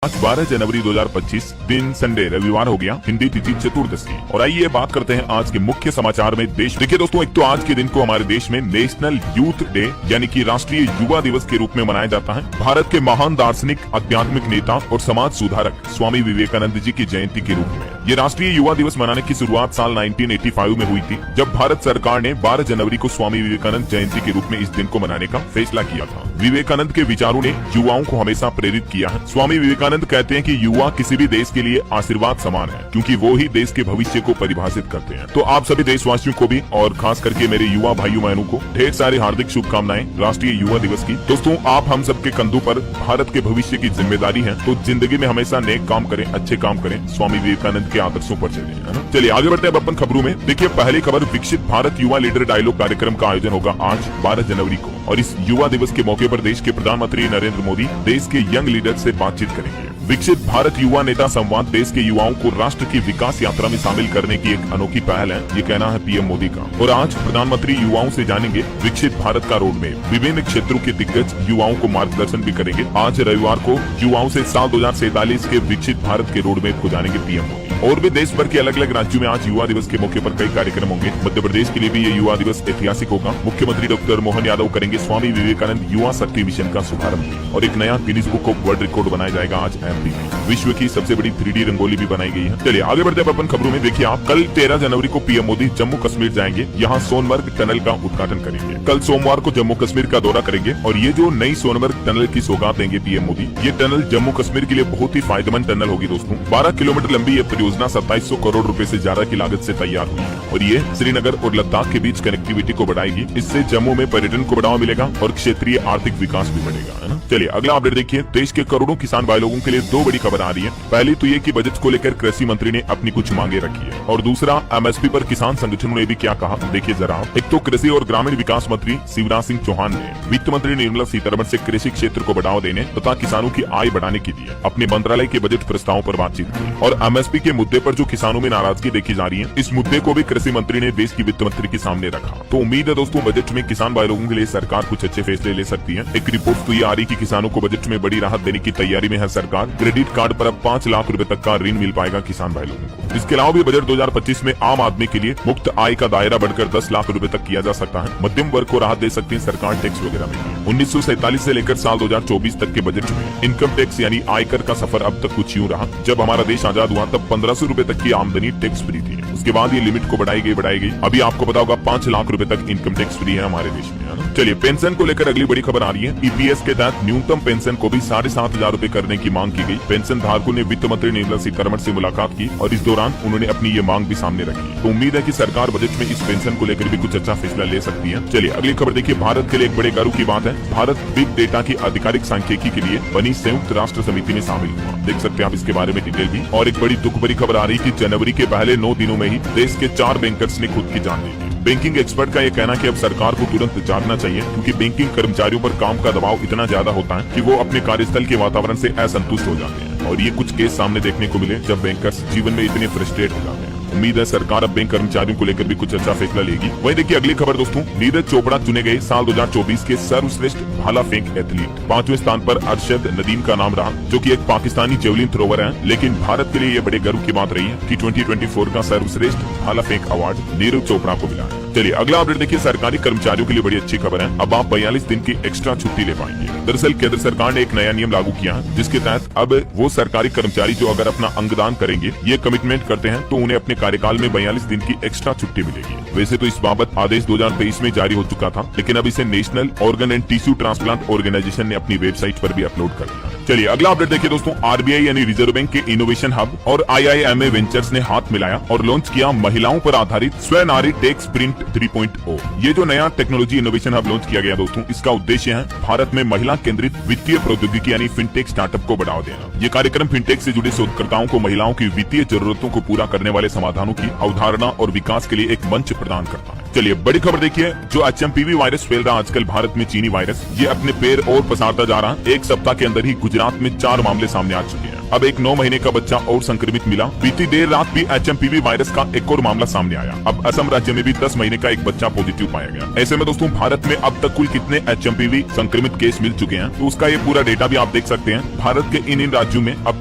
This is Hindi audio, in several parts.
आज 12 जनवरी 2025 दिन संडे रविवार हो गया। हिंदी तिथि चतुर्दशी। और आइए बात करते हैं आज के मुख्य समाचार में देश। देखिए दोस्तों, एक तो आज के दिन को हमारे देश में नेशनल यूथ डे यानी कि राष्ट्रीय युवा दिवस के रूप में मनाया जाता है। भारत के महान दार्शनिक, आध्यात्मिक नेता और समाज सुधारक स्वामी विवेकानंद जी की जयंती के रूप में ये राष्ट्रीय युवा दिवस मनाने की शुरुआत साल 1985 में हुई थी, जब भारत सरकार ने 12 जनवरी को स्वामी विवेकानंद जयंती के रूप में इस दिन को मनाने का फैसला किया था। विवेकानंद के विचारों ने युवाओं को हमेशा प्रेरित किया है। स्वामी विवेकानंद कहते हैं कि युवा किसी भी देश के लिए आशीर्वाद समान है, क्योंकि वो ही देश के भविष्य को परिभाषित करते हैं। तो आप सभी देशवासियों को भी और खास करके मेरे युवा भाइयों बहनों को ढेर सारी हार्दिक शुभकामनाएं राष्ट्रीय युवा दिवस की। दोस्तों, आप हम सबके कंधों पर भारत के भविष्य की जिम्मेदारी है, तो जिंदगी में हमेशा नेक काम करें, अच्छे काम करें, स्वामी विवेकानंद के आदर्शों पर चलें, है ना। चलिए आगे बढ़ते हैं अपन खबरों में। देखिए, पहली खबर, विकसित भारत युवा लीडर डायलॉग कार्यक्रम का आयोजन होगा आज 12 जनवरी को, और इस युवा दिवस के मौके पर देश के प्रधानमंत्री नरेंद्र मोदी देश के यंग लीडर से बातचीत करेंगे। विकसित भारत युवा नेता संवाद देश के युवाओं को राष्ट्र की विकास यात्रा में शामिल करने की एक अनोखी पहल है, ये कहना है पीएम मोदी का। और आज प्रधानमंत्री युवाओं से जानेंगे विकसित भारत का रोड मैप। विभिन्न क्षेत्रों के दिग्गज युवाओं को मार्गदर्शन भी करेंगे। आज रविवार को युवाओं से साल 2047 के विकसित भारत के रोड मैप को जानेंगे पीएम मोदी। और भी देश भर के अलग अलग राज्यों में आज युवा दिवस के मौके पर कई कार्यक्रम होंगे। मध्य प्रदेश के लिए भी ये युवा दिवस ऐतिहासिक होगा। मुख्यमंत्री डॉक्टर मोहन यादव करेंगे स्वामी विवेकानंद युवा शक्ति मिशन का शुभारंभ, और एक नया Guinness book of world record बनाया जाएगा आज एमपी में। विश्व की सबसे बड़ी 3D रंगोली भी बनाई गई है। चलिए आगे बढ़ते हैं अपन खबरों में। देखिए, आप कल 13 जनवरी को पीएम मोदी जम्मू कश्मीर जाएंगे, यहाँ सोनमर्ग टनल का उद्घाटन करेंगे। कल सोमवार को जम्मू कश्मीर का दौरा करेंगे, और ये जो नई सोनमर्ग टनल की सौगात देंगे पीएम मोदी, ये टनल जम्मू कश्मीर के लिए बहुत ही फायदेमंद टनल होगी। दोस्तों, 12 किलोमीटर लंबी ये परियोजना 2700 करोड़ रुपए से ज्यादा की लागत से तैयार हुई है, और ये श्रीनगर और लद्दाख के बीच कनेक्टिविटी को बढ़ाएगी। इससे जम्मू में पर्यटन को बढ़ावा मिलेगा और क्षेत्रीय आर्थिक विकास भी बढ़ेगा, है ना। चलिए अगला अपडेट देखिए। देश के करोड़ों किसान भाई लोगों के लिए दो बड़ी खबर आ रही है। पहली तो ये कि बजट को लेकर कृषि मंत्री ने अपनी कुछ मांगे रखी है, और दूसरा एमएसपी पर किसान संगठनों ने भी क्या कहा, देखिए जरा। एक तो कृषि और ग्रामीण विकास मंत्री शिवराज सिंह चौहान ने वित्त मंत्री निर्मला सीतारमण से कृषि क्षेत्र को बढ़ावा देने तथा किसानों की आय बढ़ाने के लिए अपने मंत्रालय के बजट प्रस्तावों पर बातचीत की। और एमएसपी के मुद्दे पर जो किसानों में नाराजगी देखी जा रही है, इस मुद्दे को भी कृषि मंत्री ने देश की वित्त मंत्री के सामने रखा। तो उम्मीद है दोस्तों, बजट में किसान भाई लोगों के लिए सरकार कुछ अच्छे फैसले ले सकती है। एक रिपोर्ट तो ये आ रही कि किसानों को बजट में बड़ी राहत देने की तैयारी में है सरकार। क्रेडिट कार्ड पर अब 5 लाख रुपए तक का ऋण मिल पाएगा किसान भाई लोगों को। इसके अलावा भी बजट 2025 में आम आदमी के लिए मुफ्त आय का दायरा बढ़कर 10 लाख रुपए तक किया जा सकता है। मध्यम वर्ग को राहत दे सकती है सरकार टैक्स वगैरह में। 1947 से लेकर साल 2024 तक के बजट में इनकम टैक्स यानी आयकर का सफर अब तक कुछ यूं रहा। जब हमारा देश आजाद हुआ तब 1500 रुपए तक की आमदनी टैक्स फ्री थी। उसके बाद ये लिमिट को बढ़ाई गई। अभी आपको पता होगा 5 लाख रुपए तक इनकम टैक्स फ्री है हमारे देश में, है ना। चलिए, पेंशन को लेकर अगली बड़ी खबर आ रही है। ईपीएस के तहत न्यूनतम पेंशन को भी 7,500 रुपए करने की मांग की गई। पेंशन धारकों ने वित्त मंत्री निर्मला सीतारमण से मुलाकात की, और इस दौरान उन्होंने अपनी ये मांग भी सामने रखी। तो उम्मीद है कि सरकार बजट में इस पेंशन को लेकर भी कुछ अच्छा फैसला ले सकती है। चलिए अगली खबर देखिए। भारत के लिए एक बड़े गर्व की बात है, भारत बिग डेटा की आधिकारिक सांख्यिकी के लिए बनी संयुक्त राष्ट्र समिति में शामिल हुआ। देख सकते हैं आप इसके बारे में डिटेल भी। और एक बड़ी दुख भरी खबर आ रही कि जनवरी के पहले 9 दिनों में ही देश के 4 बैंकर्स ने खुद की जान ली थी। बैंकिंग एक्सपर्ट का ये कहना कि अब सरकार को तुरंत जागना चाहिए, क्योंकि बैंकिंग कर्मचारियों पर काम का दबाव इतना ज्यादा होता है कि वो अपने कार्यस्थल के वातावरण से असंतुष्ट हो जाते हैं। और ये कुछ केस सामने देखने को मिले जब बैंकर्स जीवन में इतने फ्रस्ट्रेट हो जाते हैं। उम्मीद है सरकार अब बैंक कर्मचारियों को लेकर भी कुछ अच्छा फैसला लेगी। वहीं देखिए अगली खबर दोस्तों, नीरज चोपड़ा चुने गए साल 2024 के सर्वश्रेष्ठ भाला फेंक एथलीट। 5वें स्थान पर अरशद नदीम का नाम रहा, जो कि एक पाकिस्तानी जेवलिन थ्रोवर है। लेकिन भारत के लिए ये बड़े गर्व की बात रही है कि 2024 का सर्वश्रेष्ठ भाला फेंक अवार्ड नीरज चोपड़ा को मिला है। चलिए अगला अपडेट देखिए। सरकारी कर्मचारियों के लिए बड़ी अच्छी खबर है, अब आप 42 दिन की एक्स्ट्रा छुट्टी ले पाएंगे। दरअसल केंद्र सरकार ने एक नया नियम लागू किया है, जिसके तहत अब वो सरकारी कर्मचारी जो अगर अपना अंगदान करेंगे, ये कमिटमेंट करते हैं, तो उन्हें अपने कार्यकाल में 42 दिन की एक्स्ट्रा छुट्टी मिलेगी। वैसे तो इस बाबत आदेश 2023 में जारी हो चुका था, लेकिन अब इसे national organ and tissue transplant organisation ने अपनी वेबसाइट पर भी अपलोड कर दिया। चलिए अगला अपडेट देखिए दोस्तों। आरबीआई यानी रिजर्व बैंक के इनोवेशन हब और आईआईएमए वेंचर्स ने हाथ मिलाया और लॉन्च किया महिलाओं पर आधारित स्वनारी टेक स्प्रिंट 3.0। ये जो नया टेक्नोलॉजी इनोवेशन हब लॉन्च किया गया दोस्तों, इसका उद्देश्य है भारत में महिला केंद्रित वित्तीय प्रौद्योगिकी यानी फिनटेक स्टार्टअप को बढ़ावा देना। ये कार्यक्रम फिनटेक से जुड़े शोधकर्ताओं को महिलाओं की वित्तीय जरूरतों को पूरा करने वाले समाधानों की अवधारणा और विकास के लिए एक मंच प्रदान करता है। चलिए बड़ी खबर देखिए। जो एचएमपीवी वायरस फैल रहा आजकल भारत में, चीनी वायरस, ये अपने पैर और पसारता जा रहा है। एक सप्ताह के अंदर ही गुजरात में 4 मामले सामने आ चुके हैं। अब एक 9 महीने का बच्चा और संक्रमित मिला। बीती देर रात भी HMPV वायरस का एक और मामला सामने आया। अब असम राज्य में भी 10 महीने का एक बच्चा पॉजिटिव पाया गया। ऐसे में दोस्तों भारत में अब तक कुल कितने HMPV संक्रमित केस मिल चुके हैं, तो उसका ये पूरा डेटा भी आप देख सकते हैं। भारत के इन राज्यों में अब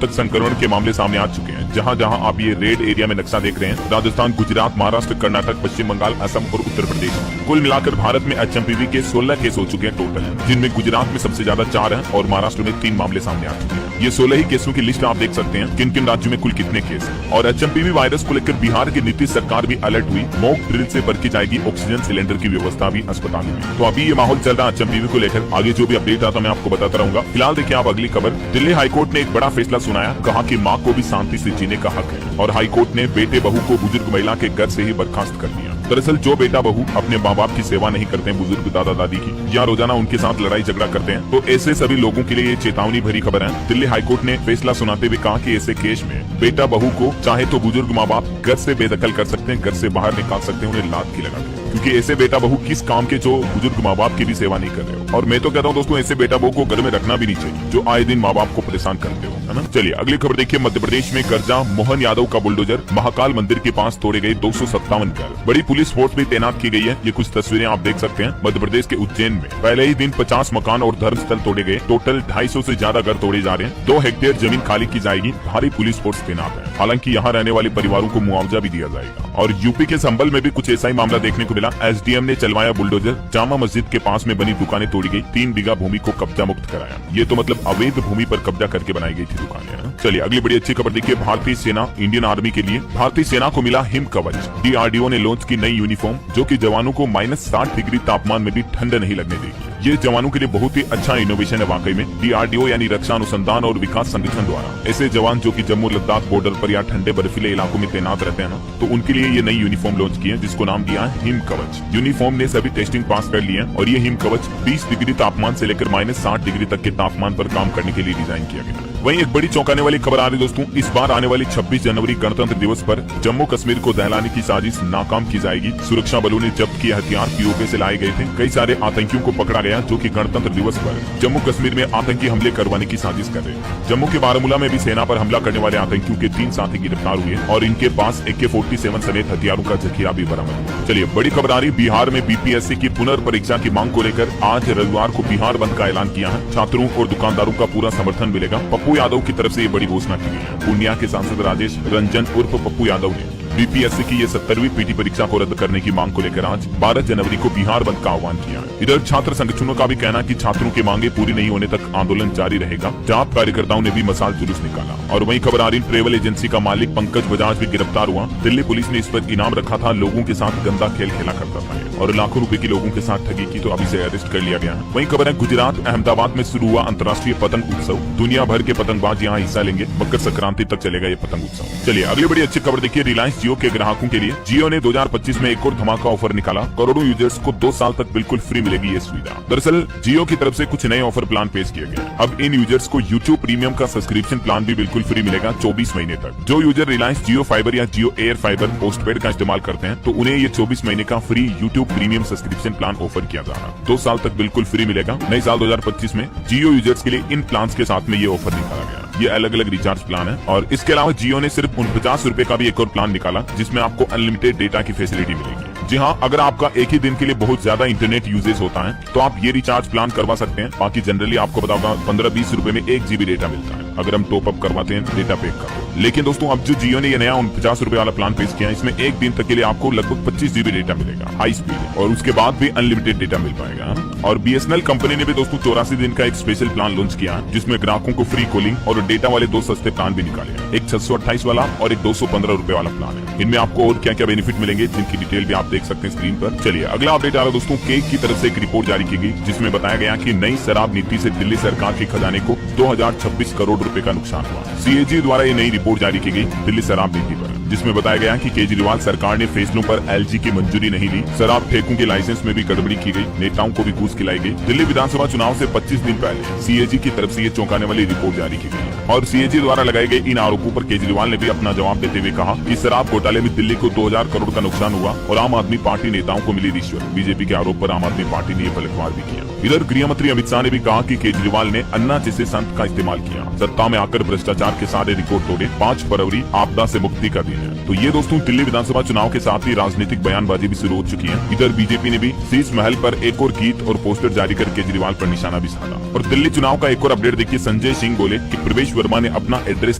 तक संक्रमण के मामले सामने आ चुके हैं। जहाँ जहाँ आप ये रेड एरिया में नक्शा देख रहे हैं, राजस्थान, गुजरात, महाराष्ट्र, कर्नाटक, पश्चिम बंगाल, असम और उत्तर प्रदेश, कुल मिलाकर भारत में HMPV के 16 केस हो चुके हैं टोटल, जिनमें गुजरात में सबसे ज्यादा 4 हैं और महाराष्ट्र में 3 मामले सामने आ चुके हैं। ये 16 ही केसों की लिस्ट आप देख सकते हैं, किन किन राज्यों में कुल कितने केस हैं। और HMPV वायरस को लेकर बिहार की नीतीश सरकार भी अलर्ट हुई। मॉक ड्रिल से बरकी जाएगी ऑक्सीजन सिलेंडर की व्यवस्था भी अस्पतालों में। तो अभी ये माहौल चल रहा है HMPV को लेकर। आगे जो भी अपडेट आता मैं आपको बताता रहूंगा। फिलहाल देखिए आप अगली खबर। दिल्ली हाईकोर्ट ने एक बड़ा फैसला सुनाया, कहा कि माँ को भी शांति से जीने का हक है। और हाईकोर्ट ने बेटे बहू को बुजुर्ग महिला के घर से ही बर्खास्त कर दिया। दरअसल जो बेटा बहू अपने माँ बाप की सेवा नहीं करते हैं, बुजुर्ग दादा दादी की, या रोजाना उनके साथ लड़ाई झगड़ा करते हैं, तो ऐसे सभी लोगों के लिए ये चेतावनी भरी खबर है। दिल्ली हाईकोर्ट ने फैसला सुनाते हुए कहा कि ऐसे केस में बेटा बहू को चाहे तो बुजुर्ग माँ बाप घर से बेदखल कर सकते हैं, घर से बाहर निकाल सकते हैं, उन्हें लात की लगा के। क्योंकि ऐसे बेटा बहू किस काम के जो बुजुर्ग माँ बाप की भी सेवा नहीं कर रहे हो। और मैं तो कहता हूँ दोस्तों, ऐसे बेटा बहू को घर में रखना भी नहीं चाहिए जो आए दिन माँ बाप को परेशान करते हो, है ना। चलिए अगली खबर देखिए। मध्य प्रदेश में कर्जा मोहन यादव का बुलडोजर महाकाल मंदिर के पास तोड़े गए 257 घर। बड़ी पुलिस फोर्स भी तैनात की गई है। ये कुछ तस्वीरें आप देख सकते हैं। मध्य प्रदेश के उज्जैन में पहले ही दिन 50 मकान और धर्मस्थल तोड़े गए। टोटल 250 से ज्यादा घर तोड़े जा रहे हैं। 2 हेक्टेयर जमीन खाली की जाएगी। भारी पुलिस फोर्स तैनात है। हालांकि यहाँ रहने वाले परिवारों को मुआवजा भी दिया जाएगा। और यूपी के संभल में भी कुछ ऐसा ही मामला देखने को मिला। SDM ने चलवाया बुलडोजर, जामा मस्जिद के पास में बनी दुकानें तोड़ी गई, 3 बीघा भूमि को कब्जा मुक्त कराया। ये तो मतलब अवैध भूमि पर कब्जा करके बनाई गई थी दुकानें। चलिए अगली बड़ी अच्छी खबर देखिए। भारतीय सेना इंडियन आर्मी के लिए, भारतीय सेना को मिला हिम कवच। DRDO ने लॉन्च की नई यूनिफॉर्म, जो कि जवानों को -60 डिग्री तापमान में भी ठंड नहीं लगने देगी। ये जवानों के लिए बहुत ही अच्छा इनोवेशन है वाकई में। DRDO यानी रक्षा अनुसंधान और विकास संगठन द्वारा ऐसे जवान जो कि जम्मू लद्दाख बॉर्डर पर या ठंडे बर्फीले इलाकों में तैनात रहते हैं ना, तो उनके लिए ये नई यूनिफॉर्म लॉन्च की है, जिसको नाम दिया है हिम कवच। यूनिफॉर्म ने सभी टेस्टिंग पास कर लिए हैं और ये हिम कवच 20 डिग्री तापमान से लेकर -60 डिग्री तक के तापमान पर काम करने के लिए डिजाइन किया गया है। वहीं एक बड़ी चौंकाने वाली खबर आ रही दोस्तों। इस बार आने वाली 26 जनवरी गणतंत्र दिवस पर जम्मू कश्मीर को दहलाने की साजिश नाकाम की जाएगी। सुरक्षा बलों ने जब्त किए हथियार POK से लाए गए थे। कई सारे आतंकियों को पकड़ा गया, जो कि गणतंत्र दिवस पर जम्मू कश्मीर में आतंकी हमले करवाने की साजिश कर रहे हैं। जम्मू के बारामूला में भी सेना पर हमला करने वाले आतंकियों के 3 साथी गिरफ्तार हुए और इनके पास AK-47 समेत हथियारों का जखीरा भी बरामद हुआ। चलिए बड़ी खबर आ रही। बिहार में BPSC की पुनर्परीक्षा की मांग को लेकर आज रविवार को बिहार बंद का ऐलान किया है। छात्रों और दुकानदारों का पूरा समर्थन मिलेगा। पप्पू यादव की तरफ से बड़ी घोषणा की गई है। पूर्णिया के सांसद राजेश रंजन उर्फ पप्पू यादव ने BPSC की ये 70वीं PT परीक्षा को रद्द करने की मांग को लेकर आज 12 जनवरी को बिहार बंद का आह्वान किया है। इधर छात्र संगठनों का भी कहना कि छात्रों की मांगे पूरी नहीं होने तक आंदोलन जारी रहेगा। जाप कार्यकर्ताओं ने भी मसाल जुलूस निकाला। और वहीं खबर आ रही, ट्रेवल एजेंसी का मालिक पंकज बजाज भी गिरफ्तार हुआ। दिल्ली पुलिस ने इस पर इनाम रखा था। लोगों के साथ गंदा खेल खेला करता था और लाखों रुपए के लोगों के साथ ठगी की, तो अभी से अरेस्ट कर लिया गया है। वहीं खबर है, गुजरात अहमदाबाद में शुरू हुआ अंतर्राष्ट्रीय पतंग उत्सव। दुनिया भर के पतंगबाज यहाँ हिस्सा लेंगे। मकर संक्रांति तक चलेगा ये पतंग उत्सव। चलिए अगली बड़ी अच्छी खबर देखिए। रिलायंस जियो के ग्राहकों के लिए जियो ने 2025 में एक और धमाका ऑफर निकाला। करोड़ों यूजर्स को 2 साल तक बिल्कुल फ्री मिलेगी ये सुविधा। दरअसल जियो की तरफ से कुछ नए ऑफर प्लान पेश किए गए। अब इन यूजर्स को YouTube प्रीमियम का सब्सक्रिप्शन प्लान भी बिल्कुल फ्री मिलेगा 24 महीने तक। जो यूजर रिलायंस जियो फाइबर या जियो एयर फाइबर पोस्टपेड का इस्तेमाल करते हैं, तो उन्हें ये 24 महीने का free YouTube premium subscription plan offer किया जा रहा है। 2 साल तक बिल्कुल फ्री मिलेगा। नए साल 2025 में जियो यूजर्स के लिए इन प्लान के साथ में ये ऑफर निकाला गया। ये अलग अलग रिचार्ज प्लान है। और इसके अलावा जियो ने सिर्फ 49 रुपए का भी एक और प्लान निकाला, जिसमें आपको अनलिमिटेड डेटा की फैसिलिटी मिलेगी। जी हाँ, अगर आपका एक ही दिन के लिए बहुत ज्यादा इंटरनेट यूजेस होता है, तो आप ये रिचार्ज प्लान करवा सकते हैं। बाकी जनरली आपको बताऊंगा 15-20 रुपए में 1 GB डेटा मिलता है, अगर हम टॉप अप करवाते हैं डेटा पैक का। लेकिन दोस्तों अब जो जियो ने ये नया 49 रुपए वाला प्लान पेश किया है, इसमें 1 दिन तक के लिए आपको लगभग 25 GB डेटा मिलेगा हाई स्पीड, और उसके बाद भी अनलिमिटेड डेटा मिल पाएगा। और BSNL कंपनी ने भी दोस्तों 84 दिन का एक स्पेशल प्लान लॉन्च किया है, जिसमें ग्राहकों को फ्री कॉलिंग और डेटा वाले 2 सस्ते प्लान भी निकाले हैं। एक 628 वाला और एक 215 रुपए वाला प्लान है। इनमें आपको और क्या क्या बेनिफिट मिलेंगे, जिनकी डिटेल भी आप देख सकते हैं स्क्रीन पर। चलिए अगला अपडेट आ रहा है दोस्तों। केक की तरफ से एक रिपोर्ट जारी की गई, जिसमें बताया गया कि नई शराब नीति से दिल्ली सरकार के खजाने को 2026 करोड़ रुपए का नुकसान हुआ। CAG द्वारा ये नई रिपोर्ट जारी की गई दिल्ली शराब नीति पर, जिसमें बताया गया कि केजरीवाल सरकार ने फैसलों पर LG की मंजूरी नहीं ली। शराब ठेकों के लाइसेंस में भी गड़बड़ी की गई। नेताओं को भी घूस खिलाई गई। दिल्ली विधानसभा चुनाव से 25 दिन पहले CAG की तरफ से ये चौंकाने वाली रिपोर्ट जारी की गई। और CAG द्वारा लगाए गए इन आरोपों पर केजरीवाल ने भी अपना जवाब देते हुए कहा कि शराब घोटाले में दिल्ली को 2000 करोड़ का नुकसान हुआ और आम आदमी पार्टी नेताओं को मिली रिश्वत। बीजेपी के आरोप पर आम आदमी पार्टी ने पलटवार भी किया। इधर गृह मंत्री अमित शाह ने भी कहा कि केजरीवाल ने अन्ना जैसे संत का इस्तेमाल किया, सत्ता में आकर भ्रष्टाचार के सारे रिकॉर्ड तोड़े, 5 फरवरी आपदा से मुक्ति का दिन है। तो ये दोस्तों दिल्ली विधानसभा चुनाव के साथ ही राजनीतिक बयानबाजी भी शुरू हो चुकी है। इधर बीजेपी ने भी शीश महल पर एक और गीत और पोस्टर जारी कर केजरीवाल पर निशाना भी साधा। और दिल्ली चुनाव का एक और अपडेट देखिए, संजय सिंह बोले कि प्रवेश वर्मा ने अपना एड्रेस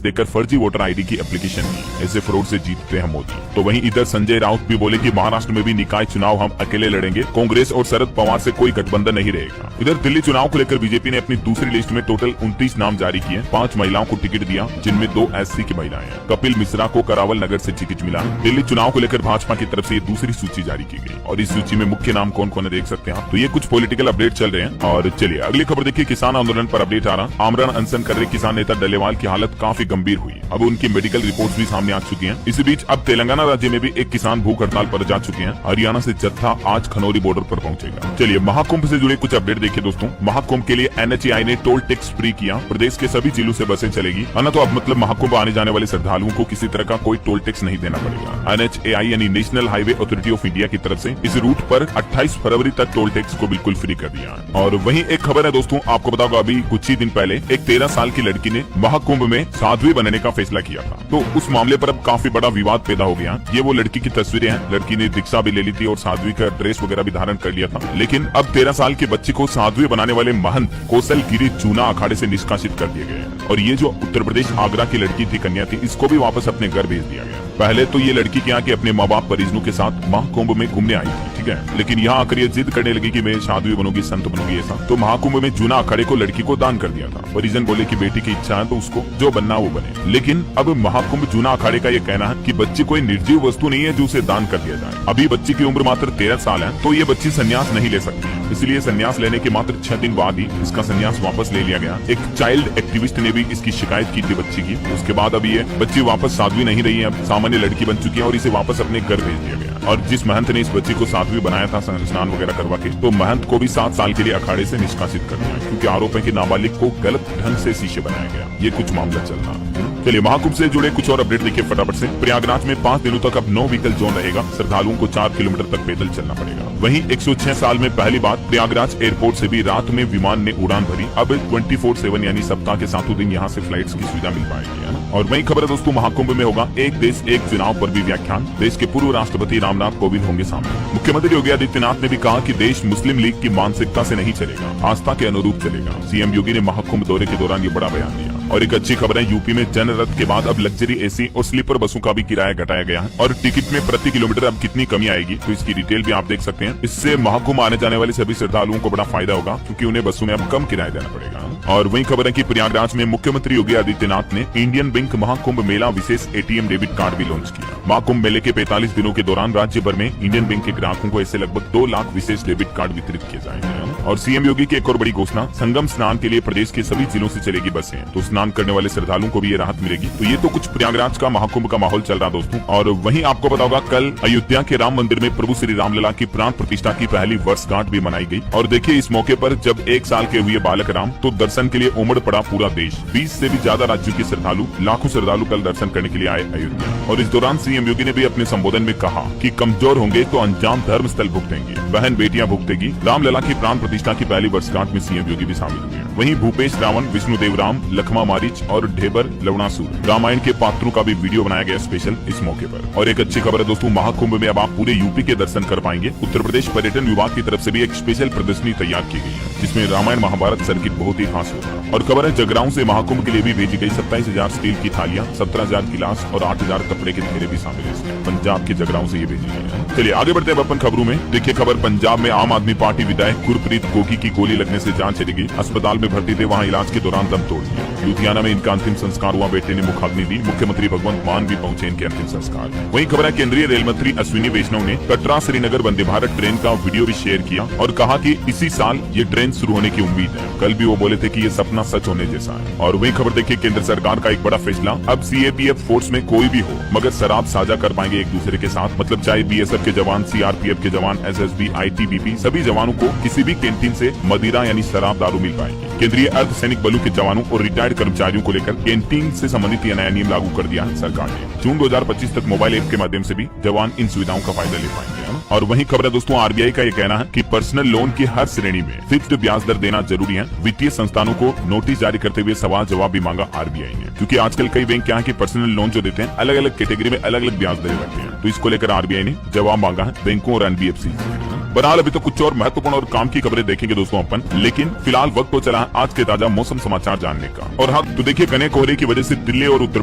देकर फर्जी वोटर आईडी की एप्लीकेशन दी, ऐसे फ्रॉड से जीतते हैं मोदी। तो वहीं इधर संजय राउत भी बोले कि महाराष्ट्र में भी निकाय चुनाव हम अकेले लड़ेंगे, कांग्रेस और शरद पवार से कोई गठबंधन नहीं रहेगा। इधर दिल्ली चुनाव को लेकर बीजेपी ने अपनी दूसरी लिस्ट में टोटल 29 नाम जारी किए, 5 महिलाओं को टिकट दिया, जिनमें 2 SC की महिलाएं हैं। कपिल मिश्रा को करावल नगर से टिकट मिला। दिल्ली चुनाव को लेकर भाजपा की तरफ से ये दूसरी सूची जारी की गई और इस सूची में मुख्य नाम कौन कौन है देख सकते हैं। तो ये कुछ पॉलिटिकल अपडेट चल रहे हैं। और चलिए अगली खबर देखिए, किसान आंदोलन पर अपडेट आ रहा। आमरण अनशन कर रहे किसान नेता डलेवाल की हालत काफी गंभीर हुई, अब उनकी मेडिकल रिपोर्ट्स भी सामने आ चुकी हैं। इसी बीच अब तेलंगाना राज्य में भी एक किसान भूख हड़ताल पर जा चुके हैं। हरियाणा से जत्था आज खनौरी बॉर्डर पर पहुंचेगा। चलिए महाकुंभ से जुड़े कुछ अपडेट देखिए दोस्तों। महाकुंभ के लिए NHAI ने टोल टैक्स फ्री किया, प्रदेश के सभी जिलों से बसें चलेगी। अन्य तो अब मतलब महाकुंभ आने जाने वाले श्रद्धालुओं को किसी तरह का कोई टोल टैक्स नहीं देना पड़ेगा। NHAI यानी national highway authority of India की तरफ से इस रूट पर 28 फरवरी तक टोल टैक्स को बिल्कुल फ्री कर दिया है। और वहीं एक खबर है दोस्तों, आपको बताऊंगा अभी कुछ ही दिन पहले एक 13 साल की लड़की ने महाकुंभ में साध्वी बनने का फैसला किया था। तो उस मामले पर अब काफी बड़ा विवाद पैदा हो गया। ये वो लड़की की तस्वीरें हैं, लड़की ने दीक्षा भी ले ली थी और साध्वी का ड्रेस वगैरह भी धारण कर लिया था। लेकिन अब 13 साल के बच्चे को साध्वी बनाने वाले महंत कौशल गिरी चूना अखाड़े से निष्कासित कर दिए गए। और ये जो उत्तर प्रदेश आगरा की लड़की थी, कन्या थी, इसको भी वापस अपने घर भेज दिया गया। पहले तो ये लड़की क्या कि अपने माँ बाप परिजनों के साथ महाकुंभ में घूमने आई थी, ठीक है, लेकिन यहाँ आकर ये जिद करने लगी कि मैं साध्वी बनूंगी, संत बनूंगी ऐसा। तो महाकुंभ में जूना अखाड़े को लड़की को दान कर दिया था। परिजन बोले कि बेटी की इच्छा है तो उसको जो बनना वो बने। लेकिन अब महाकुंभ जूना अखाड़े का ये कहना है कि बच्ची कोई निर्जीव वस्तु नहीं है जो उसे दान कर दिया जाए। अभी बच्ची की उम्र मात्र 13 साल है, तो ये बच्ची संन्यास नहीं ले सकती, इसलिए संन्यास लेने के मात्र 6 दिन बाद ही इसका संन्यास वापस ले लिया गया। एक चाइल्ड एक्टिविस्ट ने भी इसकी शिकायत की थी बच्ची की। उसके बाद अब ये बच्ची वापस साध्वी नहीं रही है, अब सामान्य लड़की बन चुकी है और इसे वापस अपने घर भेज दिया गया। और जिस महंत ने इस बच्ची को साध्वी बनाया था स्नान वगैरह करवा के, तो महंत को भी 7 साल के लिए अखाड़े से निष्कासित कर दिया, क्योंकि आरोप है कि नाबालिग को गलत ढंग से शीशे बनाया गया। ये कुछ मामला चल रहा है। चलिए महाकुंभ से जुड़े कुछ और अपडेट देखिए फटाफट से। प्रयागराज में 5 दिनों तक अब नो व्हीकल जोन रहेगा, श्रद्धालुओं को 4 किलोमीटर तक पैदल चलना पड़ेगा। वहीं 106 साल में पहली बार प्रयागराज एयरपोर्ट से भी रात में विमान ने उड़ान भरी। अब 24/7 यानी सप्ताह के 7 दिन यहाँ से फ्लाइट्स की सुविधा मिल पाएगी, है ना। और वही खबर है दोस्तों, महाकुंभ में होगा एक देश एक चुनाव पर भी व्याख्यान। देश के पूर्व राष्ट्रपति रामनाथ कोविंद होंगे सामने। मुख्यमंत्री योगी आदित्यनाथ ने भी कहा कि देश मुस्लिम लीग की मानसिकता से नहीं चलेगा, आस्था के अनुरूप चलेगा। CM योगी ने महाकुंभ दौरे के दौरान ये बड़ा बयान दिया। और एक अच्छी खबर है, यूपी में जन रथ के बाद अब लग्जरी AC और स्लीपर बसों का भी किराया घटाया गया है और टिकट में प्रति किलोमीटर अब कितनी कमी आएगी, तो इसकी डिटेल भी आप देख सकते हैं। इससे महाकुंभ आने जाने वाले सभी श्रद्धालुओं को बड़ा फायदा होगा, क्योंकि उन्हें बसों में अब कम किराया देना पड़ेगा। और वही खबर है कि प्रयागराज में मुख्यमंत्री योगी आदित्यनाथ ने इंडियन बैंक महाकुंभ मेला विशेष ATM डेबिट कार्ड भी लॉन्च किया। महाकुंभ मेले के 45 दिनों के दौरान राज्य भर में इंडियन बैंक के ग्राहकों को ऐसे लगभग 2 लाख विशेष डेबिट कार्ड वितरित किए जाएंगे। और CM योगी की एक और बड़ी घोषणा, संगम स्नान के लिए प्रदेश के सभी जिलों से चलेगी बसें, तो स्नान करने वाले श्रद्धालुओं को भी ये राहत मिलेगी। तो ये तो कुछ प्रयागराज का महाकुंभ का माहौल चल रहा दोस्तों। और वहीं आपको पता होगा, कल अयोध्या के राम मंदिर में प्रभु श्री रामलला की प्राण प्रतिष्ठा की पहली वर्षगांठ भी मनाई गई। और देखिए इस मौके पर जब 1 साल के हुए बालक राम, तो दर्शन के लिए उमड़ पड़ा पूरा देश। 20 से भी ज्यादा राज्यों के श्रद्धालु, लाखों श्रद्धालु कल दर्शन करने के लिए आए अयोध्या। और इस दौरान CM योगी ने भी अपने संबोधन में कहा कि कमजोर होंगे तो अंजाम धर्म स्थल भुगतेंगे, बहन बेटियां भुगतेगी। रामलला की प्राण प्रतिष्ठा की पहली वर्षगांठ में CM योगी भी शामिल हुए। वहीं भूपेश रावण, विष्णुदेव राम, लखमा मारिच और ढेबर लवणासुर रामायण के पात्रों का भी वीडियो बनाया गया स्पेशल इस मौके पर। और एक अच्छी खबर है दोस्तों, महाकुंभ में अब आप पूरे यूपी के दर्शन कर पाएंगे। उत्तर प्रदेश पर्यटन विभाग की तरफ से भी एक स्पेशल प्रदर्शनी तैयार की गई है, जिसमें रामायण महाभारत सर्किट बहुत ही खास होगा। और खबर है जगराऊं से महाकुंभ के लिए भी भेजी गई 27,000 स्टील की थालियां, 17,000 गिलास और 8,000 कपड़े के थैले भी शामिल है। पंजाब के जगराऊं से ये भेजी गई है। चलिए आगे बढ़ते हैं अपन खबरों में। देखिए खबर, पंजाब में आम आदमी पार्टी विधायक गुरप्रीत गोगी की गोली लगने से जान चली गई। अस्पताल में भर्ती थे, वहाँ इलाज के दौरान दम तोड़ दिया। लुधियाना में इनका अंतिम संस्कार हुआ, बेटे ने मुखाग्नि दी। मुख्यमंत्री भगवंत मान भी पहुंचे इनके अंतिम संस्कार में। वहीं खबर है, केंद्रीय रेल मंत्री अश्विनी वैष्णव ने कटरा श्रीनगर वंदे भारत ट्रेन का वीडियो भी शेयर किया और कहा कि इसी साल ये ट्रेन शुरू होने की उम्मीद है। कल भी वो बोले थे कि ये सपना सच होने जैसा है। और वही खबर देखिए, केंद्र सरकार का एक बड़ा फैसला, अब CAPF फोर्स में कोई भी हो मगर शराब साझा कर पाएंगे एक दूसरे के साथ। मतलब चाहे BSF के जवान, CRPF के जवान, SSB, ITBP सभी जवानों को किसी भी कैंटीन से मदिरा यानी शराब दारू मिल पाएगी। केंद्रीय अर्धसैनिक बलों के जवानों और रिटायर्ड कर्मचारियों को लेकर कैंटीन से संबंधित यह नया नियम लागू कर दिया है सरकार ने। जून 2025 तक मोबाइल ऐप के माध्यम से भी जवान इन सुविधाओं का फायदा ले पाएंगे। और वहीं खबर है दोस्तों, RBI का ये कहना है कि पर्सनल लोन की हर श्रेणी में फिक्स्ड ब्याज दर देना जरूरी है। वित्तीय संस्थानों को नोटिस जारी करते हुए सवाल जवाब भी मांगा आरबीआई ने, क्योंकि आजकल कई बैंक क्या है कि पर्सनल लोन जो देते हैं अलग अलग कैटेगरी में अलग अलग ब्याज दरें रखते हैं। तो इसको लेकर आरबीआई ने जवाब मांगा है बैंकों और एनबीएफसी से। बहरहाल अभी तो कुछ और महत्वपूर्ण और काम की खबरें देखेंगे दोस्तों अपन, लेकिन फिलहाल वक्त तो चला है आज के ताजा मौसम समाचार जानने का। और हाँ, तो देखिए घने कोहरे की वजह से दिल्ली और उत्तर